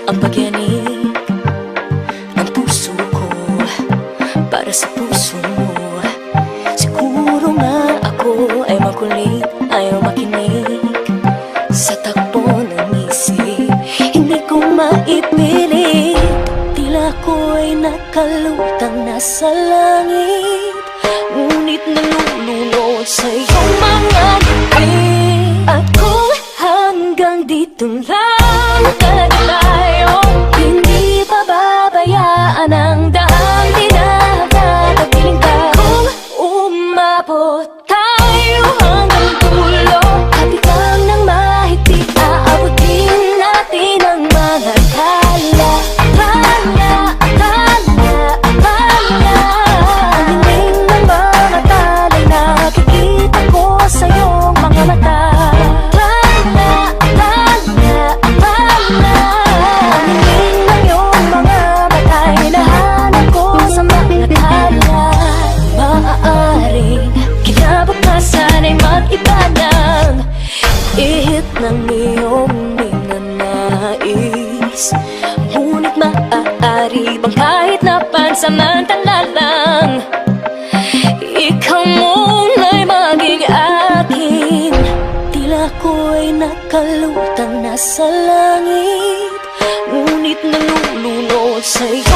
ang pagyanig ng puso ko para sa puso mo. Siguro nga ako ay makulit, ayaw makinig sa takbo ng isip. Hindi ko maipilit, tila ko'y nakalutang nasa langit, ngunit nalulunod sa iyong mga ngiti. Ako hanggang dito lang tayo, hindi pababayaan ang daang tinatagpiling ka. Kung umabot tayo hanggang dulo, habigang ng mahigpit, aabutin natin ang mga akala. Ang hiling ng mga talay, nakikita ko sa iyong mga mata. Ang hiling ng iyong mga mata, hinahanap ko sa mga tala. Maaaring kinabukasan ay mag-iba ng ihip ng iyong ninanais, ngunit maaari bang kahit na pansamantala lang, ikaw muna'y maging akin. Tila ko'y nakalutang nasa langit, ngunit nalulunod sa iyo